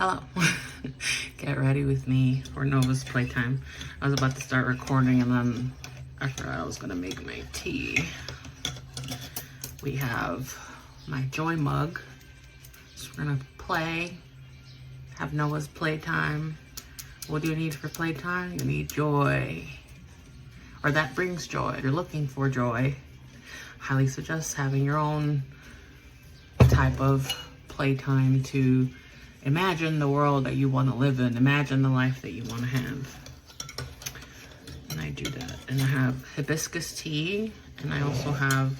Hello. Get ready with me for Nova's playtime. I was about to start recording and then I forgot I was gonna make my tea. We have my joy mug. So we're gonna play, have Nova's playtime. What do you need for playtime? You need joy. Or that brings joy. If you're looking for joy, highly suggest having your own type of playtime to imagine the world that you want to live in. Imagine the life that you want to have. And I do that. And I have hibiscus tea. And I also have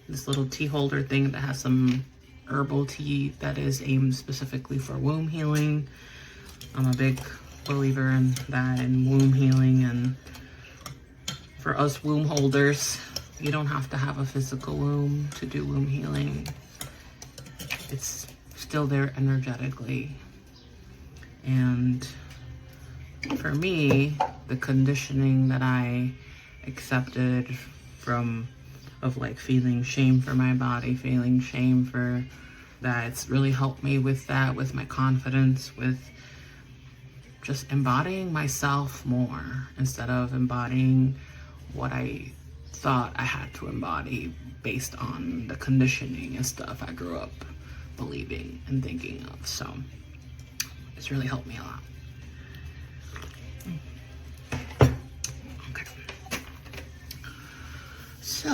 this little tea holder thing that has some herbal tea that is aimed specifically for womb healing. I'm a big believer in that, in womb healing. And for us womb holders, you don't have to have a physical womb to do womb healing. It's still there energetically. And for me, the conditioning that I accepted of like feeling shame for my body, feeling shame for that, it's really helped me with that, with my confidence, with just embodying myself more instead of embodying what I thought I had to embody based on the conditioning and stuff I grew up believing and thinking of. So it's really helped me a lot. Okay. So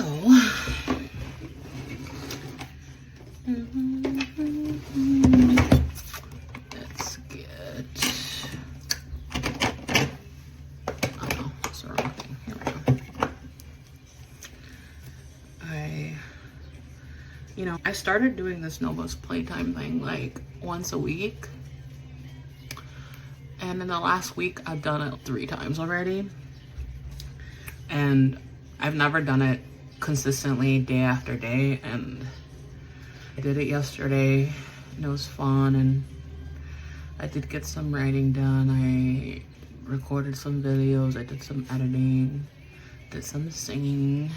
let's get, oh no, that's the wrong thing. Here we go. I started doing this Nova's playtime thing like once a week. And in the last week, I've done it 3 times already. And I've never done it consistently day after day. And I did it yesterday and it was fun. And I did get some writing done. I recorded some videos. I did some editing, did some singing.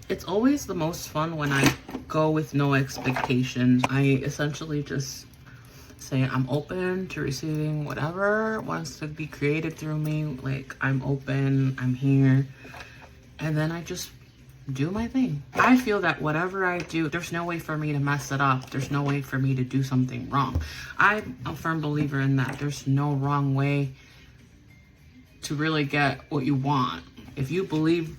It's always the most fun when I go with no expectations. I essentially just say I'm open to receiving whatever wants to be created through me. Like, I'm open, I'm here. And then I just do my thing. I feel that whatever I do, there's no way for me to mess it up. There's no way for me to do something wrong. I'm a firm believer in that. There's no wrong way to really get what you want. If you believe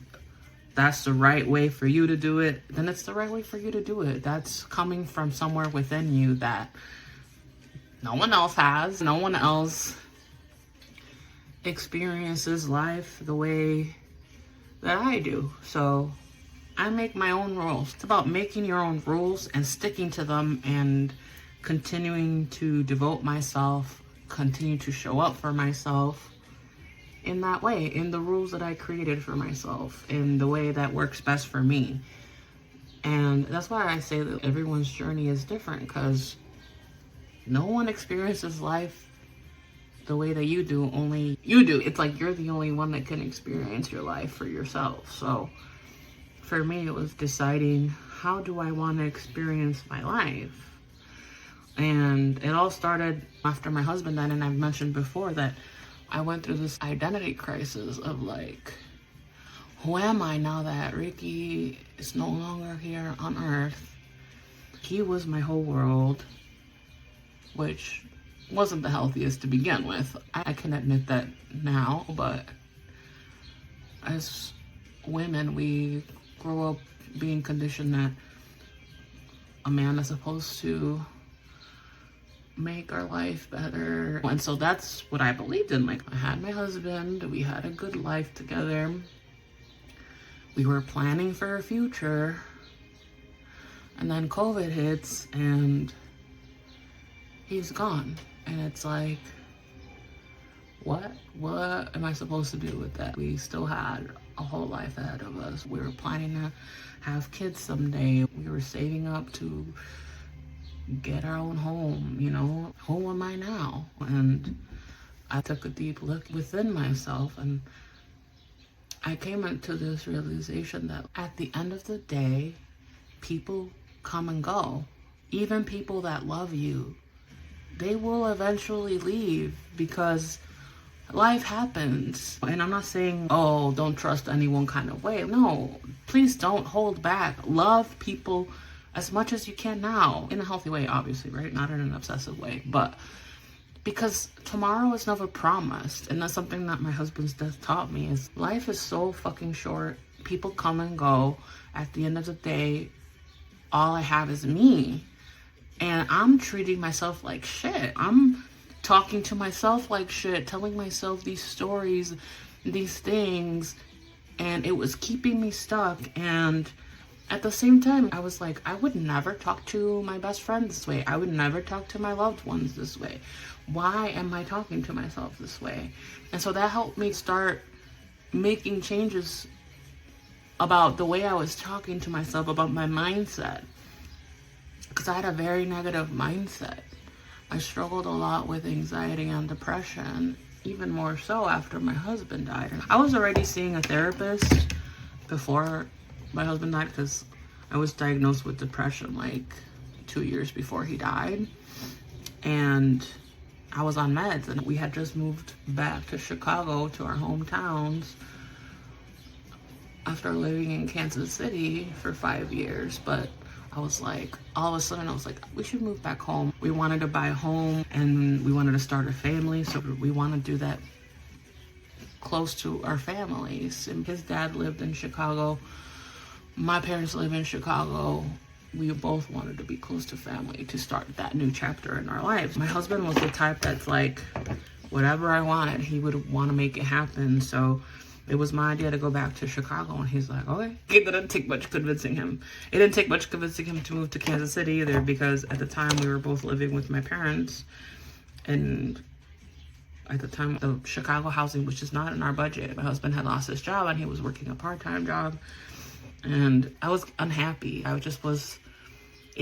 that's the right way for you to do it, then it's the right way for you to do it. That's coming from somewhere within you that no one else has. No one else experiences life the way that I do. So I make my own rules. It's about making your own rules and sticking to them and continuing to devote myself, continue to show up for myself in that way, in the rules that I created for myself, in the way that works best for me. And that's why I say that everyone's journey is different, because no one experiences life the way that you do, only you do. It's like you're the only one that can experience your life for yourself. So for me, it was deciding, how do I want to experience my life? And it all started after my husband died, and I've mentioned before that I went through this identity crisis of like, who am I now that Ricky is no longer here on earth? He was my whole world, which wasn't the healthiest to begin with. I can admit that now, but as women, we grow up being conditioned that a man is supposed to make our life better. And so that's what I believed in. Like, I had my husband, we had a good life together, we were planning for a future, and then COVID hits and he's gone. And it's like, what am I supposed to do with that? We still had a whole life ahead of us. We were planning to have kids someday. We were saving up to get our own home, you know. Who am I now? And I took a deep look within myself, and I came into this realization that at the end of the day, people come and go. Even people that love you, they will eventually leave because life happens. And I'm not saying, oh, don't trust anyone kind of way. No, please don't hold back. Love people as much as you can now, in a healthy way, obviously, right? Not in an obsessive way, but because tomorrow is never promised. And that's something that my husband's death taught me, is life is so fucking short. People come and go. At the end of the day, all I have is me. And I'm treating myself like shit. I'm talking to myself like shit, telling myself these stories, these things, and it was keeping me stuck. And at the same time, I was like, I would never talk to my best friend this way. I would never talk to my loved ones this way. Why am I talking to myself this way? And so that helped me start making changes about the way I was talking to myself, about my mindset. Because I had a very negative mindset. I struggled a lot with anxiety and depression, even more so after my husband died. I was already seeing a therapist before my husband died, because I was diagnosed with depression like 2 years before he died. And I was on meds, and we had just moved back to Chicago, to our hometowns, after living in Kansas City for 5 years. But I was like, all of a sudden I was like, we should move back home. We wanted to buy a home and we wanted to start a family. So we want to do that close to our families. And his dad lived in Chicago. My parents live in Chicago. We both wanted to be close to family to start that new chapter in our lives. My husband was the type that's like, whatever I wanted, he would want to make it happen. So it was my idea to go back to Chicago, and he's like, okay. It didn't take much convincing him. It didn't take much convincing him to move to Kansas City either, because at the time we were both living with my parents, and at the time the Chicago housing was just not in our budget. My husband had lost his job and he was working a part-time job, and I was unhappy. It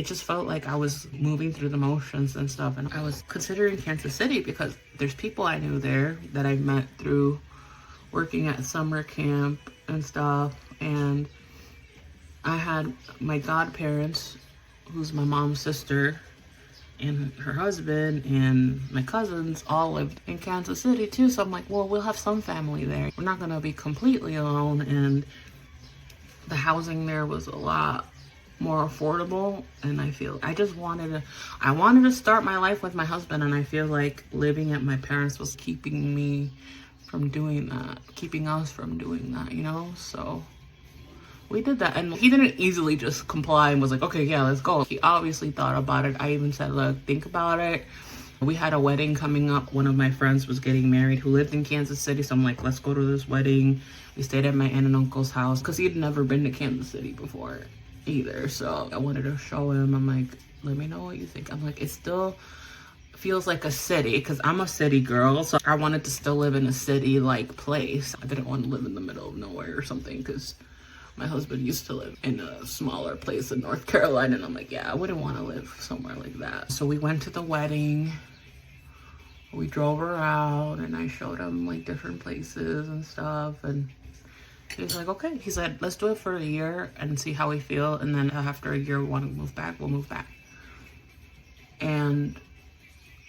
just felt like I was moving through the motions and stuff, and I was considering Kansas City because there's people I knew there that I met through working at summer camp and stuff. And I had my godparents, who's my mom's sister, and her husband, and my cousins all lived in Kansas City too. So I'm like, well, we'll have some family there. We're not gonna be completely alone. And the housing there was a lot more affordable, and I wanted to start my life with my husband, and I feel like living at my parents was keeping me from doing that, keeping us from doing that, you know? So we did that, and he didn't easily just comply and was like, okay, yeah, let's go. He obviously thought about it. I even said, look, think about it. We had a wedding coming up. One of my friends was getting married who lived in Kansas City, so I'm like, let's go to this wedding. We stayed at my aunt and uncle's house because he had never been to Kansas City before either, so I wanted to show him. I'm like, let me know what you think. I'm like, it still feels like a city, because I'm a city girl, so I wanted to still live in a city like place. I didn't want to live in the middle of nowhere or something, because my husband used to live in a smaller place in North Carolina, and I'm like, yeah, I wouldn't want to live somewhere like that. So we went to the wedding, we drove her out, and I showed him like different places and stuff, and he was like, okay. He said, let's do it for a year and see how we feel, and then after a year we want to move back, we'll move back. And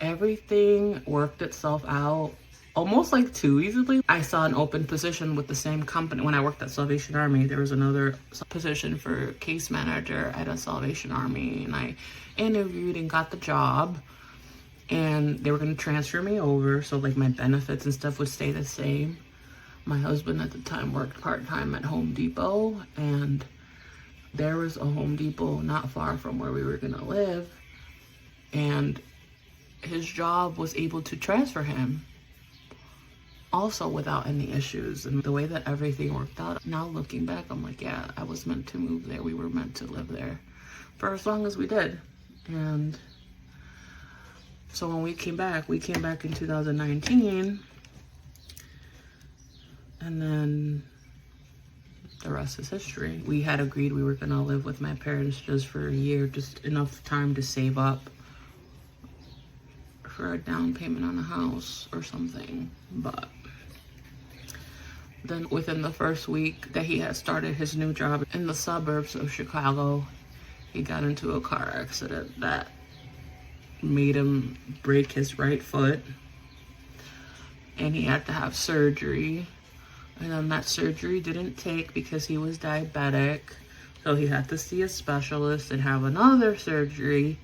everything worked itself out almost like too easily. I saw an open position with the same company. When I worked at Salvation Army, there was another position for case manager at a Salvation Army, and I interviewed and got the job, and they were going to transfer me over, so like my benefits and stuff would stay the same. My husband at the time worked part-time at Home Depot, and there was a Home Depot not far from where we were going to live, and his job was able to transfer him also without any issues. And the way that everything worked out, now looking back, I'm like, yeah, I was meant to move there. We were meant to live there for as long as we did. And so when we came back in 2019, and then the rest is history. We had agreed we were gonna live with my parents just for a year, just enough time to save up for a down payment on a house or something. But then within the first week that he had started his new job in the suburbs of Chicago, he got into a car accident that made him break his right foot, and he had to have surgery. And then that surgery didn't take because he was diabetic, so he had to see a specialist and have another surgery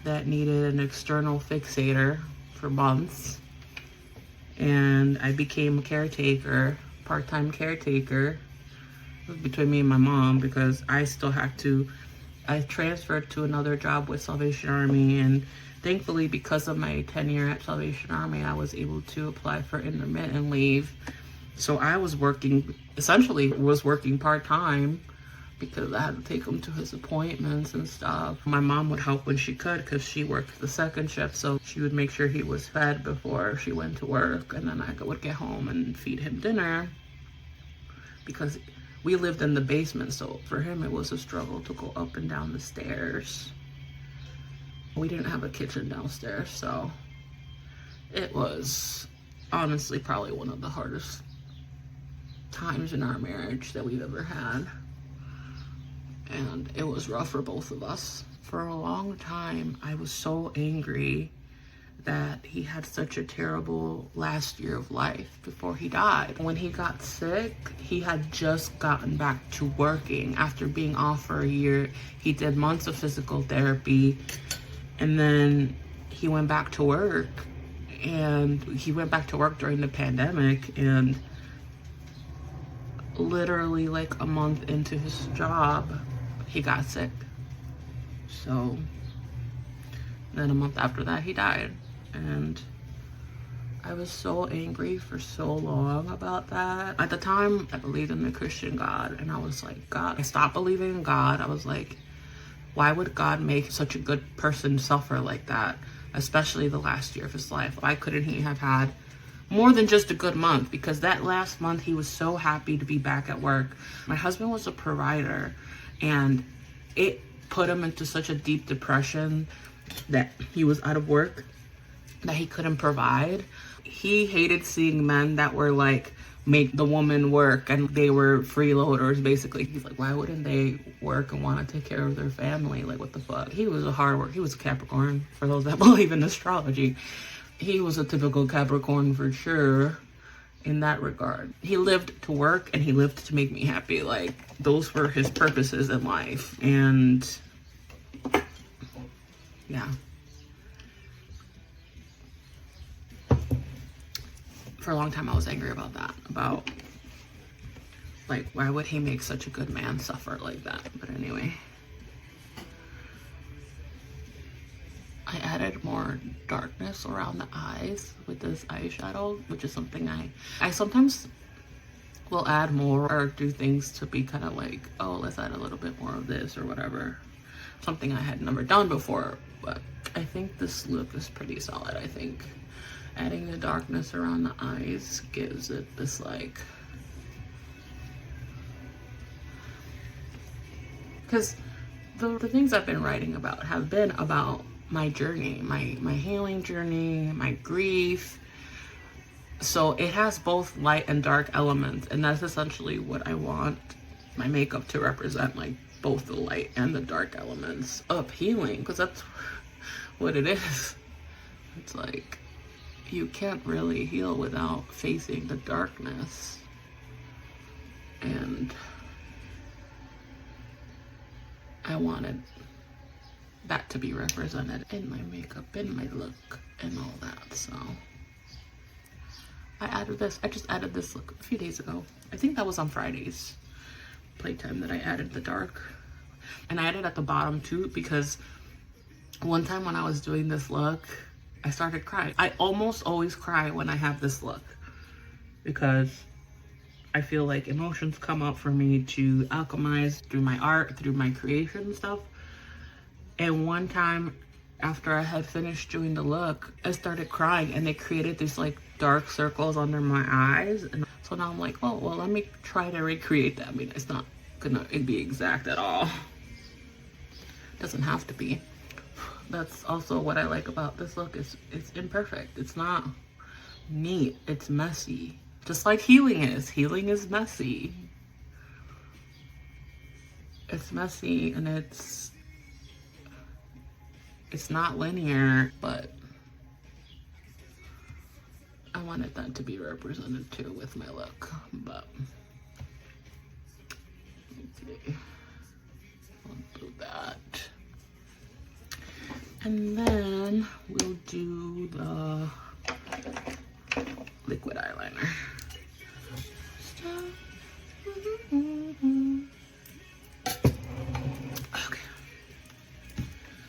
that needed an external fixator for months. And I became a caretaker, part-time caretaker, between me and my mom, because I still had to, I transferred to another job with Salvation Army, and thankfully because of my tenure at Salvation Army, I was able to apply for intermittent leave. So I was working, essentially was working part-time, because I had to take him to his appointments and stuff. My mom would help when she could because she worked the second shift, so she would make sure he was fed before she went to work, and then I would get home and feed him dinner, because we lived in the basement, so for him it was a struggle to go up and down the stairs. We didn't have a kitchen downstairs, so it was honestly probably one of the hardest times in our marriage that we've ever had. And it was rough for both of us. For a long time, I was so angry that he had such a terrible last year of life before he died. When he got sick, he had just gotten back to working after being off for a year. He did months of physical therapy, and then he went back to work. And he went back to work during the pandemic, and literally like a month into his job, he got sick. So then a month after that, he died. And I was so angry for so long about that. At the time, I believed in the Christian God, and I was like, God, I stopped believing in God. I was like, why would God make such a good person suffer like that, especially the last year of his life? Why couldn't he have had more than just a good month? Because that last month, he was so happy to be back at work. My husband was a provider, and it put him into such a deep depression that he was out of work, that he couldn't provide. He hated seeing men that were like, make the woman work, and they were freeloaders basically. He's like, why wouldn't they work and want to take care of their family? Like, what the fuck? He was a hard worker. He was a Capricorn, for those that believe in astrology. He was a typical Capricorn for sure in that regard. He lived to work, and he lived to make me happy. Like, those were his purposes in life. And yeah. For a long time, I was angry about that. About, like, why would he make such a good man suffer like that? But anyway. I added more darkness around the eyes with this eyeshadow, which is something I sometimes will add more or do things to be kind of like, oh, let's add a little bit more of this or whatever. Something I had never done before, but I think this look is pretty solid. I think adding the darkness around the eyes gives it this like, because the things I've been writing about have been about my journey, my healing journey, my grief. So it has both light and dark elements, and that's essentially what I want my makeup to represent, like both the light and the dark elements of healing, because that's what it is. It's like, you can't really heal without facing the darkness. And I wanted that to be represented in my makeup, in my look, and all that. So I added this. I just added this look a few days ago. I think that was on Friday's playtime that I added the dark. And I added at the bottom too, because one time when I was doing this look, I started crying. I almost always cry when I have this look, because I feel like emotions come up for me to alchemize through my art, through my creation and stuff. And one time after I had finished doing the look, I started crying, and it created these like dark circles under my eyes. And so now I'm like, oh, well, let me try to recreate that. I mean, it's not gonna be exact at all. It doesn't have to be. That's also what I like about this look, is it's imperfect. It's not neat, it's messy. Just like healing is. Healing is messy. It's messy, and It's not linear, but I wanted that to be represented too with my look. But okay, I'll do that. And then we'll do the liquid eyeliner. Okay.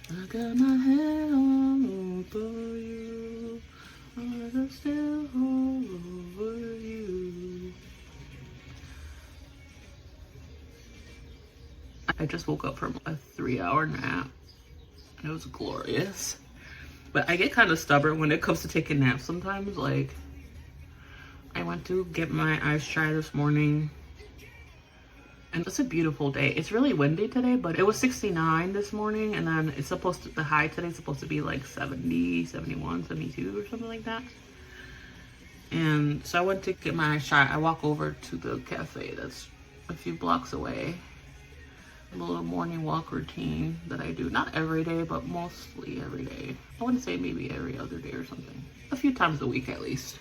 I got my hand all over you. I got still all over you. I just woke up from a 3-hour nap. It was glorious. But I get kind of stubborn when it comes to taking naps sometimes. Like, I went to get my eyes tried this morning, and it's a beautiful day. It's really windy today, but it was 69 this morning, and then it's supposed to, the high today is supposed to be like 70, 71, 72 or something like that. And so I went to get my eyes tried. I walk over to the cafe that's a few blocks away. A little morning walk routine that I do, not every day, but mostly every day. I wouldn't say maybe every other day or something. A few times a week at least.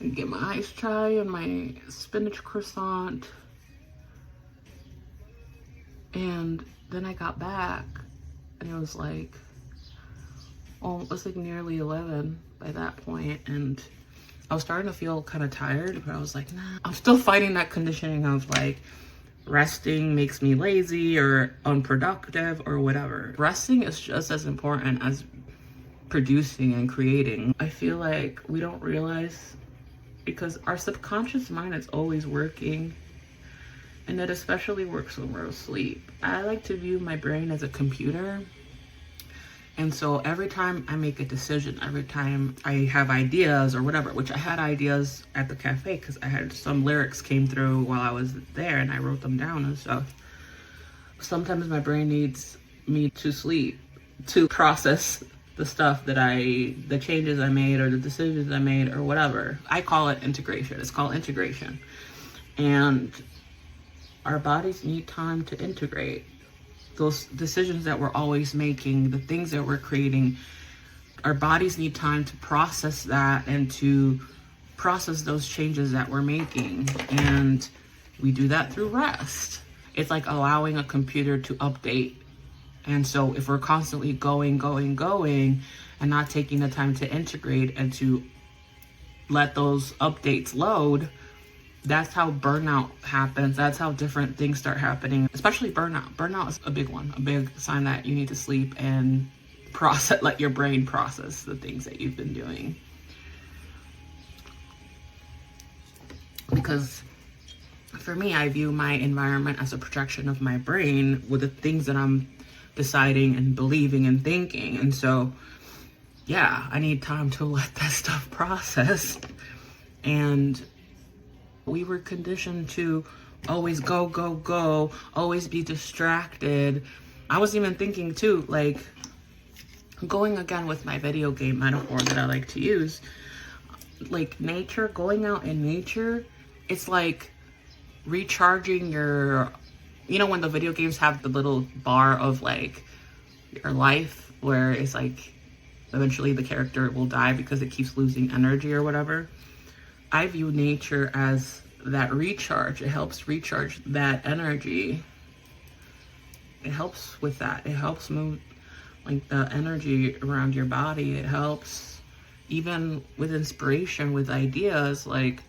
I get my eyes tried and my spinach croissant. And then I got back and it was like, oh, it was like nearly 11 by that point, and I was starting to feel kind of tired, but I was like, nah. I'm still fighting that conditioning of like, resting makes me lazy or unproductive or whatever. Resting is just as important as producing and creating. I feel like we don't realize, because our subconscious mind is always working, and it especially works when we're asleep. I like to view my brain as a computer. And so every time I make a decision, every time I have ideas or whatever, which I had ideas at the cafe because I had some lyrics came through while I was there and I wrote them down and stuff. Sometimes my brain needs me to sleep to process the stuff that the changes I made or the decisions I made or whatever. I call it integration. It's called integration. And our bodies need time to integrate. Those decisions that we're always making, the things that we're creating, our bodies need time to process that and to process those changes that we're making. And we do that through rest. It's like allowing a computer to update. And so if we're constantly going, and not taking the time to integrate and to let those updates load, that's how burnout happens. That's how different things start happening, especially burnout. Burnout is a big one, a big sign that you need to sleep and process, let your brain process the things that you've been doing. Because for me, I view my environment as a projection of my brain with the things that I'm deciding and believing and thinking. And so, yeah, I need time to let that stuff process. And we were conditioned to always go, always be distracted. I was even thinking too, like, going again with my video game metaphor that I like to use, like nature, going out in nature, it's like recharging your, you know, when the video games have the little bar of like your life where it's like eventually the character will die because it keeps losing energy or whatever. I view nature as that recharge. It helps recharge that energy. It helps with that. It helps move like the energy around your body. It helps even with inspiration, with ideas. Like,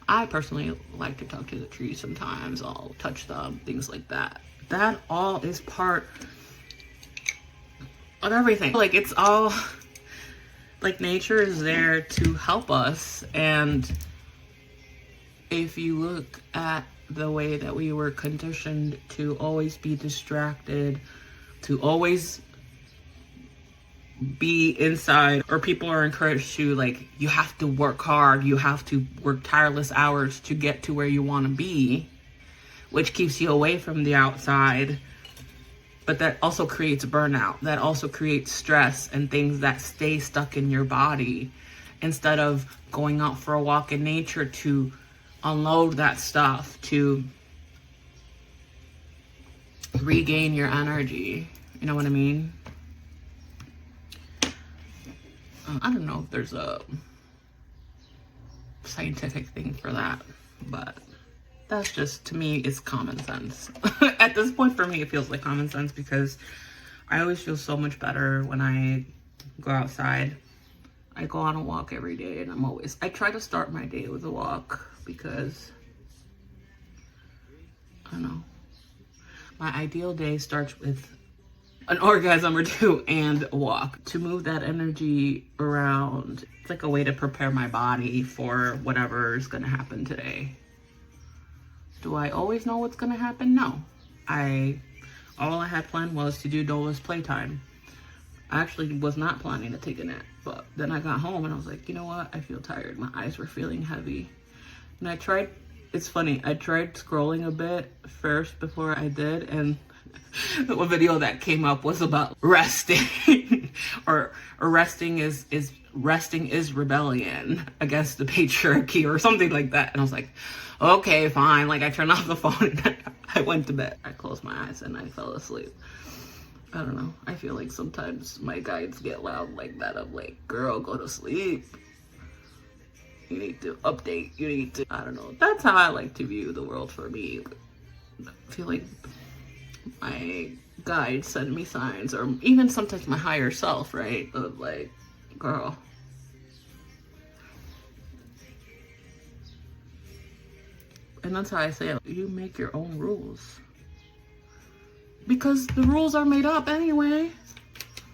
I personally like to talk to the trees sometimes. I'll touch them, things like that. That all is part of everything. Like, it's all, like, nature is there to help us. And if you look at the way that we were conditioned to always be distracted, to always be inside, or people are encouraged to, like, you have to work hard, you have to work tireless hours to get to where you want to be, which keeps you away from the outside. But that also creates burnout. That also creates stress and things that stay stuck in your body, instead of going out for a walk in nature to unload that stuff, to regain your energy. You know what I mean? I don't know if there's a scientific thing for that, but that's just, to me, it's common sense. At this point, for me, it feels like common sense because I always feel so much better when I go outside. I go on a walk every day, and I try to start my day with a walk because, I don't know, my ideal day starts with an orgasm or two and a walk. To move that energy around, it's like a way to prepare my body for whatever is gonna happen today. Do I always know what's gonna happen? No. All I had planned was to do Nova's playtime. I actually was not planning to take a nap, but then I got home and I was like, you know what? I feel tired. My eyes were feeling heavy. And it's funny, I tried scrolling a bit first before I did, and the video that came up was about resting. or resting is rebellion against the patriarchy or something like that. And I was like, okay, fine. Like, I turned off the phone and I went to bed. I closed my eyes and I fell asleep. I don't know. I feel like sometimes my guides get loud like that. I'm like, girl, go to sleep. You need to update. I don't know. That's how I like to view the world for me. I feel like my guides send me signs, or even sometimes my higher self, right? Of like, girl. And that's how I say it. You make your own rules. Because the rules are made up anyway.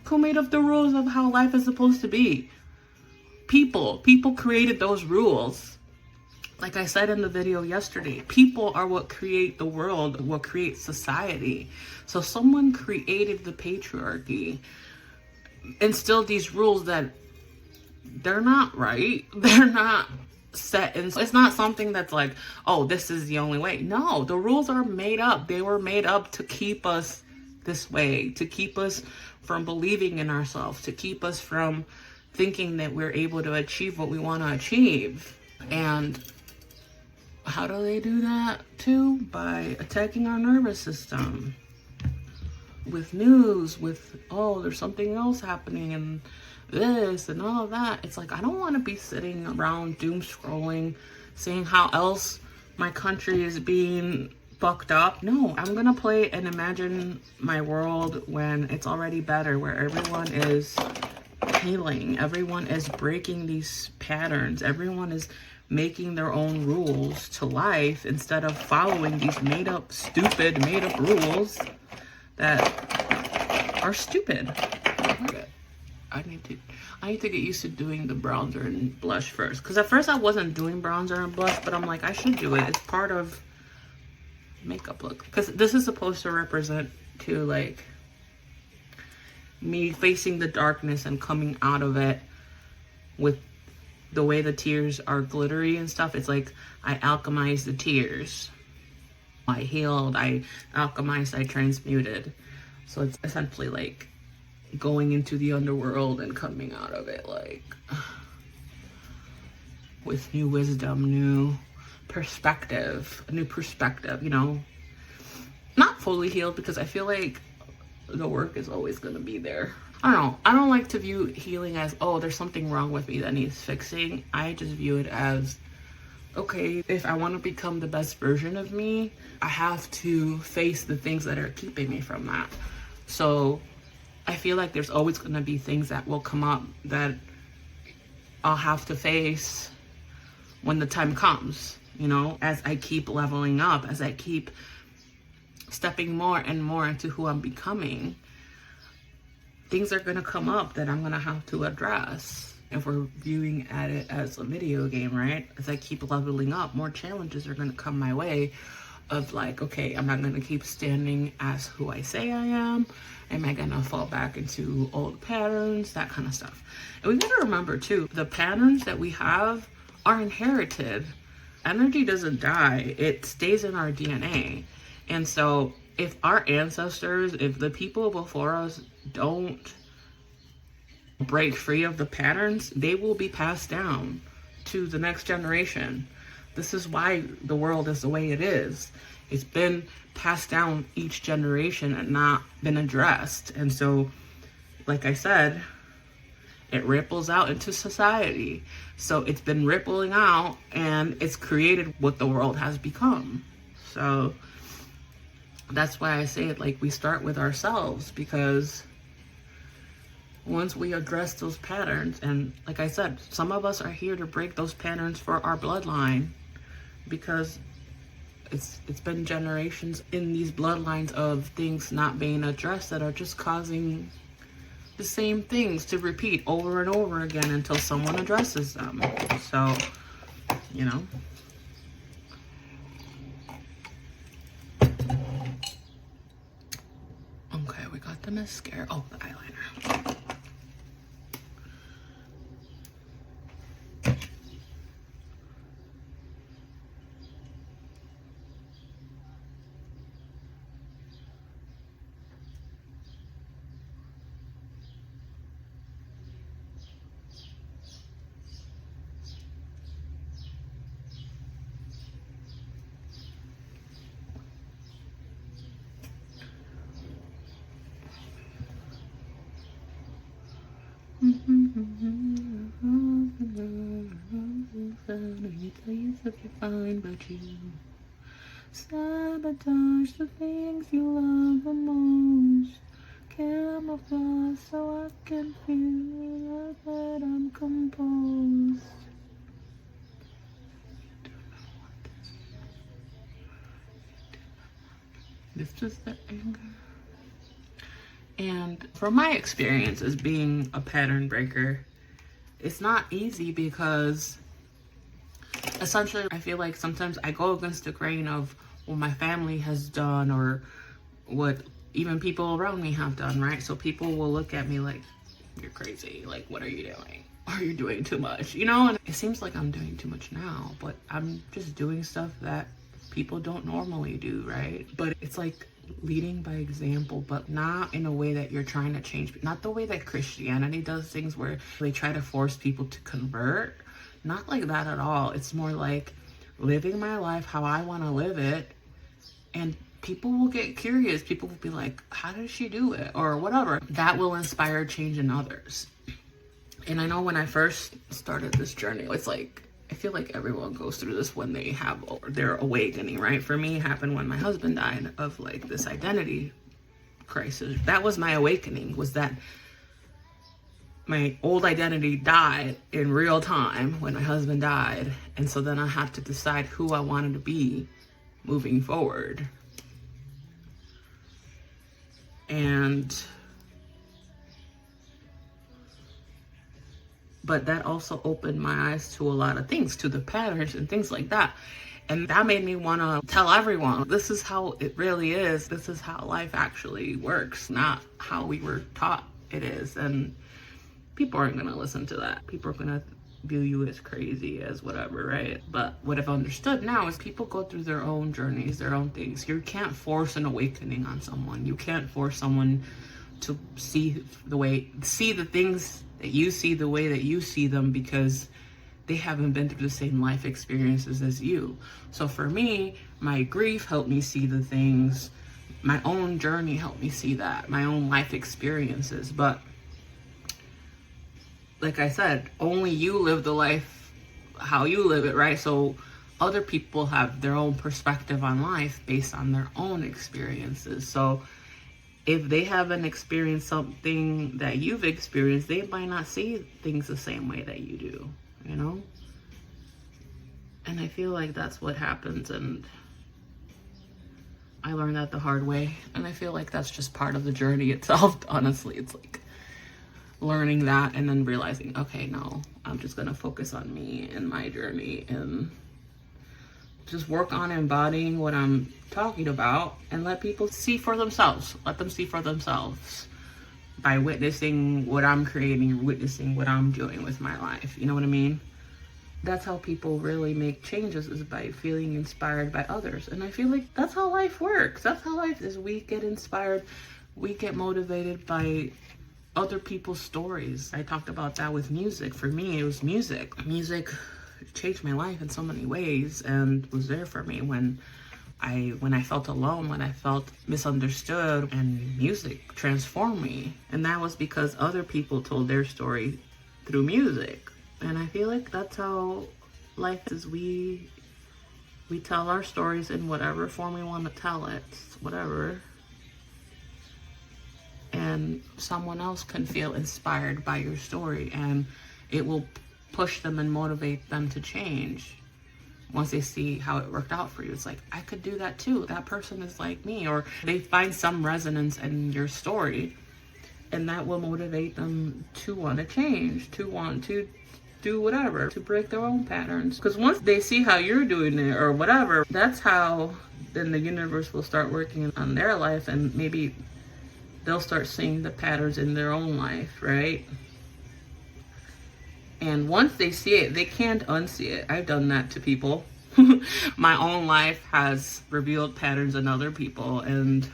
Who made up the rules of how life is supposed to be? People created those rules. Like I said in the video yesterday, people are what create the world, what creates society. So someone created the patriarchy, instilled these rules that they're not right. They're not set in. It's not something that's like, oh, this is the only way. No, the rules are made up. They were made up to keep us this way, to keep us from believing in ourselves, to keep us from thinking that we're able to achieve what we want to achieve. And how do they do that too? By attacking our nervous system with news, with, oh, there's something else happening and this and all of that. It's like, I don't want to be sitting around doom scrolling, seeing how else my country is being fucked up. No, I'm gonna play and imagine my world when it's already better, where everyone is healing, everyone is breaking these patterns, everyone is making their own rules to life instead of following these stupid made up rules that are stupid. I need to get used to doing the bronzer and blush first. Because at first I wasn't doing bronzer and blush, but I'm like, I should do it. It's part of makeup look. Because this is supposed to represent to like me facing the darkness and coming out of it with the way the tears are glittery and stuff. It's like I alchemized the tears. I healed, I alchemized, I transmuted. So it's essentially like going into the underworld and coming out of it like with new wisdom, new perspective, a new perspective, you know. Not fully healed, because I feel like the work is always going to be there. I don't know. I don't like to view healing as, oh, there's something wrong with me that needs fixing. I just view it as, okay, if I want to become the best version of me, I have to face the things that are keeping me from that. So I feel like there's always going to be things that will come up that I'll have to face when the time comes, you know, as I keep leveling up, as I keep stepping more and more into who I'm becoming. Things are going to come up that I'm going to have to address. If we're viewing at it as a video game, right? As I keep leveling up, more challenges are going to come my way of like, okay, am I going to keep standing as who I say I am? Am I going to fall back into old patterns? That kind of stuff. And we got to remember too, the patterns that we have are inherited. Energy doesn't die. It stays in our DNA. And so if our ancestors, if the people before us don't break free of the patterns, they will be passed down to the next generation. This is why the world is the way it is. It's been passed down each generation and not been addressed. And so, like I said, it ripples out into society. So it's been rippling out and it's created what the world has become. So that's why I say it, like, we start with ourselves, because once we address those patterns, and like I said, some of us are here to break those patterns for our bloodline, because it's been generations in these bloodlines of things not being addressed that are just causing the same things to repeat over and over again until someone addresses them. So, you know. Okay, we got the mascara. Oh, the eyeliner. You're fine, but you sabotage the things you love the most. Camouflage so I can feel that I'm composed. It's just the anger. And from my experience as being a pattern breaker, it's not easy, because essentially I feel like sometimes I go against the grain of what my family has done or what even people around me have done, right? So people will look at me like, you're crazy, like, what are you doing? Are you doing too much? You know, and it seems like I'm doing too much now, but I'm just doing stuff that people don't normally do, right? But it's like leading by example, but not in a way that you're trying to change, not the way that Christianity does things where they try to force people to convert. Not like that at all. It's more like living my life how I want to live it, and people will get curious. People will be like, how does she do it, or whatever. That will inspire change in others. And I know when I first started this journey, it's like, I feel like everyone goes through this when they have their awakening, right? For me, it happened when my husband died of like this identity crisis. That was my awakening, was that my old identity died in real time when my husband died. And so then I had to decide who I wanted to be moving forward. But that also opened my eyes to a lot of things, to the patterns and things like that. And that made me want to tell everyone, this is how it really is. This is how life actually works, not how we were taught it is. And people aren't going to listen to that. People are going to view you as crazy, as whatever, right? But what I've understood now is people go through their own journeys, their own things. You can't force an awakening on someone. You can't force someone to see the things that you see the way that you see them, because they haven't been through the same life experiences as you. So for me, my grief helped me see the things. My own journey helped me see that, my own life experiences. But like I said, only you live the life how you live it, right? So other people have their own perspective on life based on their own experiences. So if they haven't experienced something that you've experienced, they might not see things the same way that you do, you know? And I feel like that's what happens, and I learned that the hard way. And I feel like that's just part of the journey itself, honestly. It's like learning that and then realizing, okay, no, I'm just gonna focus on me and my journey and just work on embodying what I'm talking about and let people see for themselves. Let them see for themselves by witnessing what I'm creating, witnessing what I'm doing with my life. You know what I mean? That's how people really make changes, is by feeling inspired by others. And I feel like that's how life works. That's how life is. We get inspired, we get motivated by other people's stories. I talked about that with music. For me, it was music. Music changed my life in so many ways and was there for me when I felt alone, when I felt misunderstood, and music transformed me. And that was because other people told their story through music. And I feel like that's how life is. We tell our stories in whatever form we want to tell it, whatever. And someone else can feel inspired by your story, and it will push them and motivate them to change. Once they see how it worked out for you, it's like, I could do that too. That person is like me. Or they find some resonance in your story, and that will motivate them to want to change, to want to do whatever, to break their own patterns. Because once they see how you're doing it or whatever, that's how then the universe will start working on their life, and maybe they'll start seeing the patterns in their own life, right? And once they see it, they can't unsee it. I've done that to people. My own life has revealed patterns in other people, and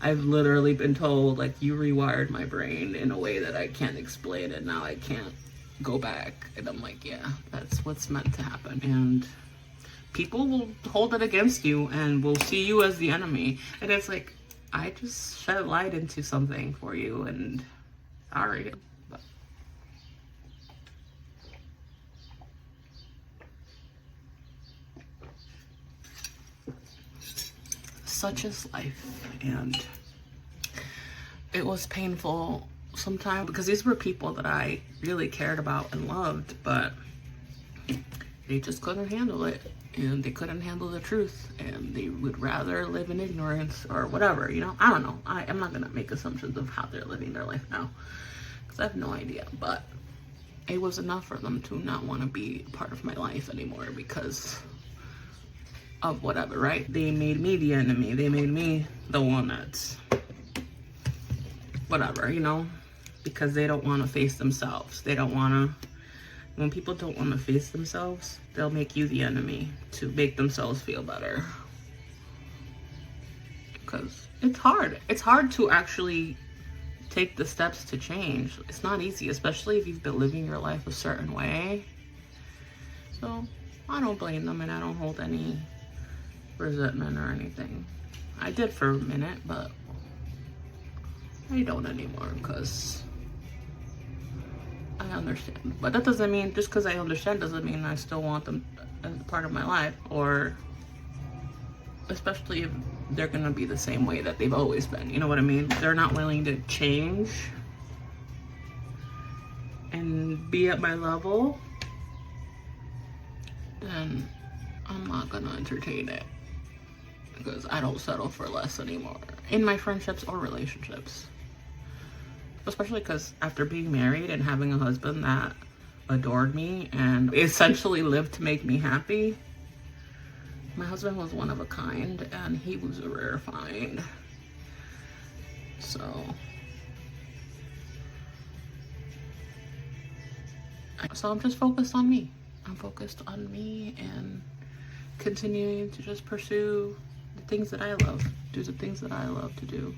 I've literally been told, like, you rewired my brain in a way that I can't explain, and now I can't go back. And I'm like, yeah, that's what's meant to happen. And people will hold it against you and will see you as the enemy. And it's like, I just shed light into something for you, and sorry. But such is life, and it was painful sometimes because these were people that I really cared about and loved, but they just couldn't handle it, and they couldn't handle the truth, and they would rather live in ignorance or whatever, you know? I don't know. I'm not gonna make assumptions of how they're living their life now, because I have no idea, but it was enough for them to not want to be part of my life anymore because of whatever, right? They made me the enemy. They made me the one that's whatever, you know? Because they don't want to face themselves. They don't want to, when people don't want to face themselves, they'll make you the enemy to make themselves feel better. Because it's hard. It's hard to actually take the steps to change. It's not easy, especially if you've been living your life a certain way. So I don't blame them, and I don't hold any resentment or anything. I did for a minute, but I don't anymore because I understand. But that doesn't mean, just because I understand doesn't mean I still want them as a part of my life, or especially if they're gonna be the same way that they've always been. You know what I mean? They're not willing to change and be at my level, then I'm not gonna entertain it, because I don't settle for less anymore in my friendships or relationships. Especially because after being married and having a husband that adored me and essentially lived to make me happy, my husband was one of a kind, and he was a rare find. So I'm just focused on me. I'm focused on me and continuing to just pursue the things that I love, do the things that I love to do.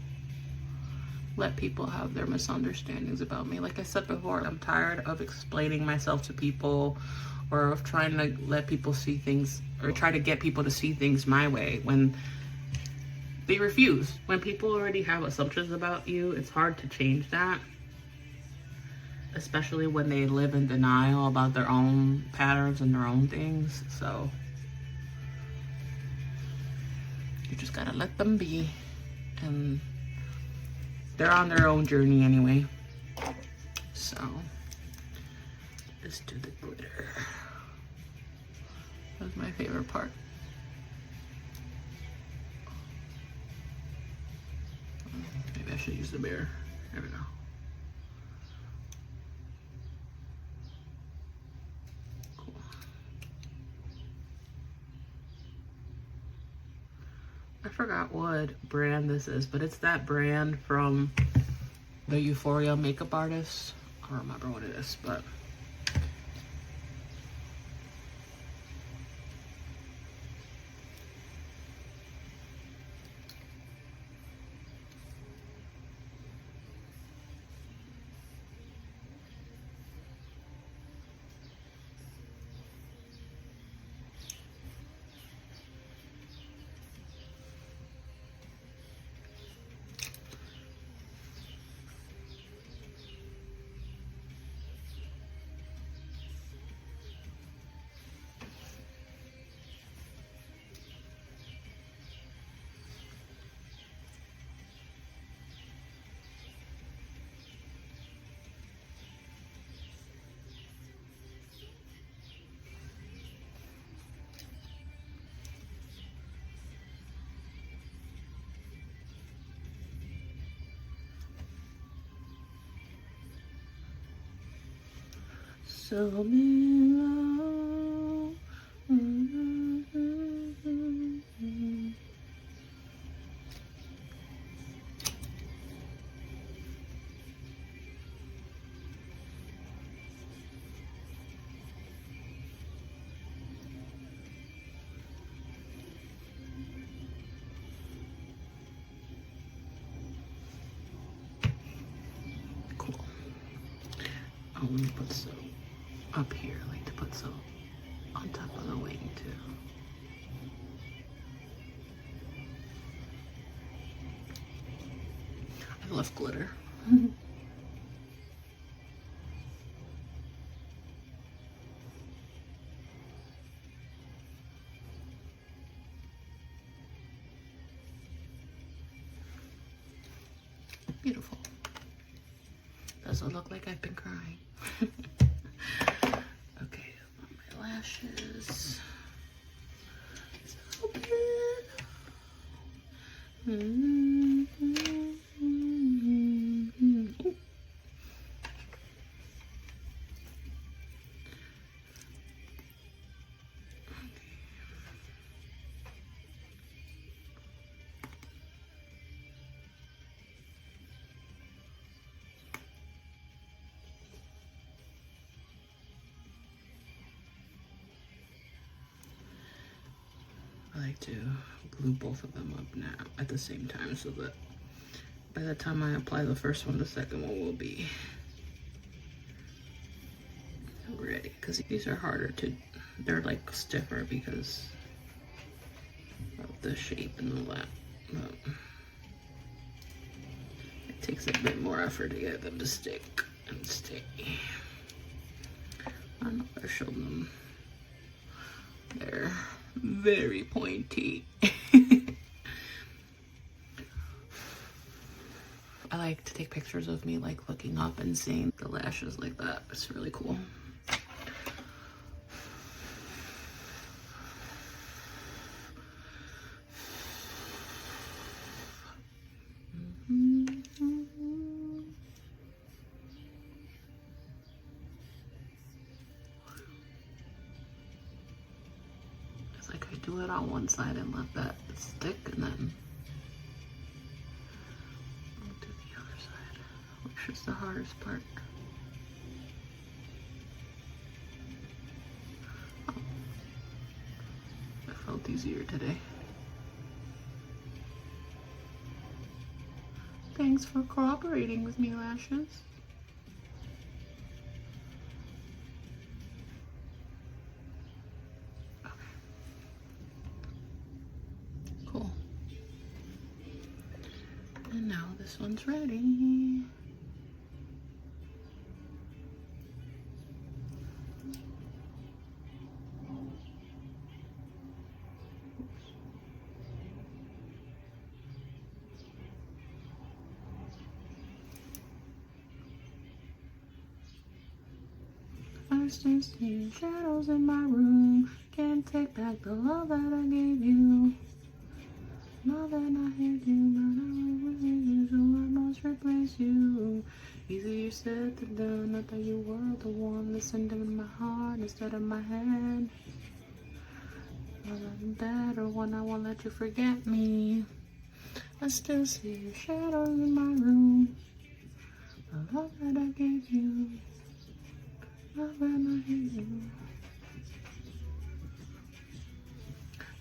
Let people have their misunderstandings about me. Like I said before, I'm tired of explaining myself to people, or of trying to let people see things, or try to get people to see things my way when they refuse. When people already have assumptions about you, it's hard to change that, especially when they live in denial about their own patterns and their own things. So you just gotta let them be, and they're on their own journey anyway. So let's do the glitter. That's my favorite part. Maybe I should use the mirror. There we go. Cool. I forgot what brand this is, but it's that brand from the Euphoria makeup artist. I don't remember what it is, but so below. Cool. Oh, let me put some up here. I like to put some on top of the wing too. I love glitter. Beautiful. Doesn't look like I've been crying. Okay, my lashes. I like to glue both of them up now at the same time so that by the time I apply the first one, the second one will be ready. Because these are harder to, they're like stiffer because of the shape and all that. But it takes a bit more effort to get them to stick and stay. I don't know if I showed them. They're very pointy. I like to take pictures of me like looking up and seeing the lashes like that. It's really cool. It's like I do it on one side and let that stick, and then I'll do the other side, which is the hardest part. Oh, that felt easier today. Thanks for cooperating with me, lashes. Okay. Cool. And now this one's ready. I still see shadows in my room. Can't take back the love that I gave you. Now that I hate you, but I will you, so I must replace you. Easier said than done. I thought you were the one. Listen to my heart instead of my head. I'm better when I won't let you forget me. I still see your shadows in my room. The love that I gave you. Love that I hate you.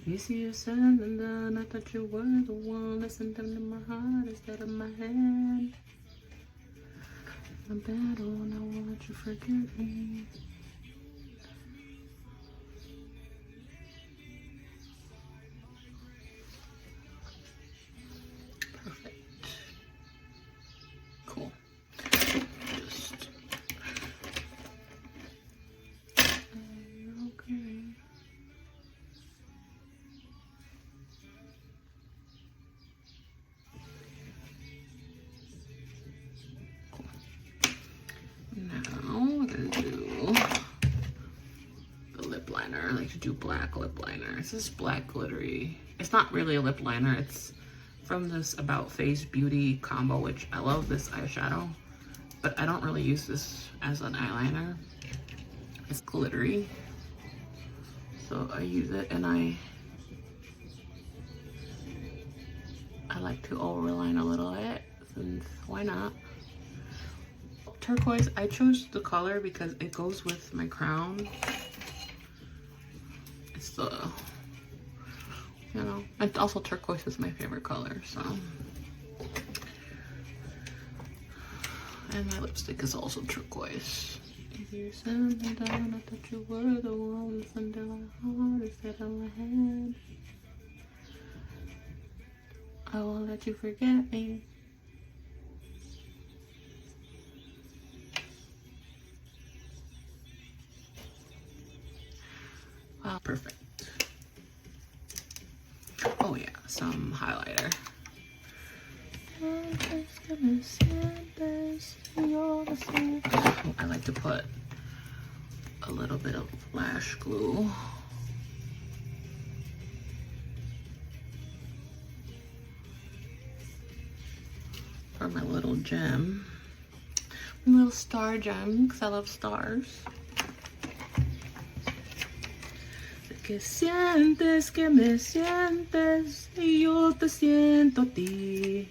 Easier said than done. I thought you were the one. Listen to my heart instead of my head. I'm better when I won't let you forget me. Perfect. Cool. Just okay. I like to do black lip liner. It's this black glittery. It's not really a lip liner. It's from this About Face Beauty combo, which I love this eyeshadow, but I don't really use this as an eyeliner. It's glittery, so I use it, and I like to overline a little bit, since why not? Turquoise, I chose the color because it goes with my crown. It's the, you know, and also turquoise is my favorite color, so. And my lipstick is also turquoise. If you sent me down, I thought you were the one under my heart instead of my head. I won't let you forget me. Wow, perfect. Oh yeah, some highlighter. I like to put a little bit of lash glue. For my little gem. My little star gem, because I love stars. Que sientes que me sientes y yo te siento a ti.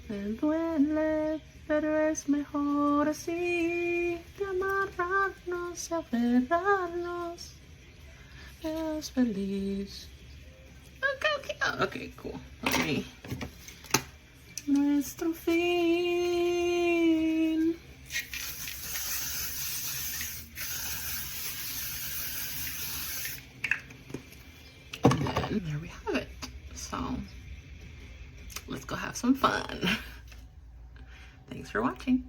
Me duele, pero es mejor así, de amarrarnos y aferrarnos. Es feliz. Okay, cool. Let me. Nuestro fin. And there we have it. So let's go have some fun. Thanks for watching.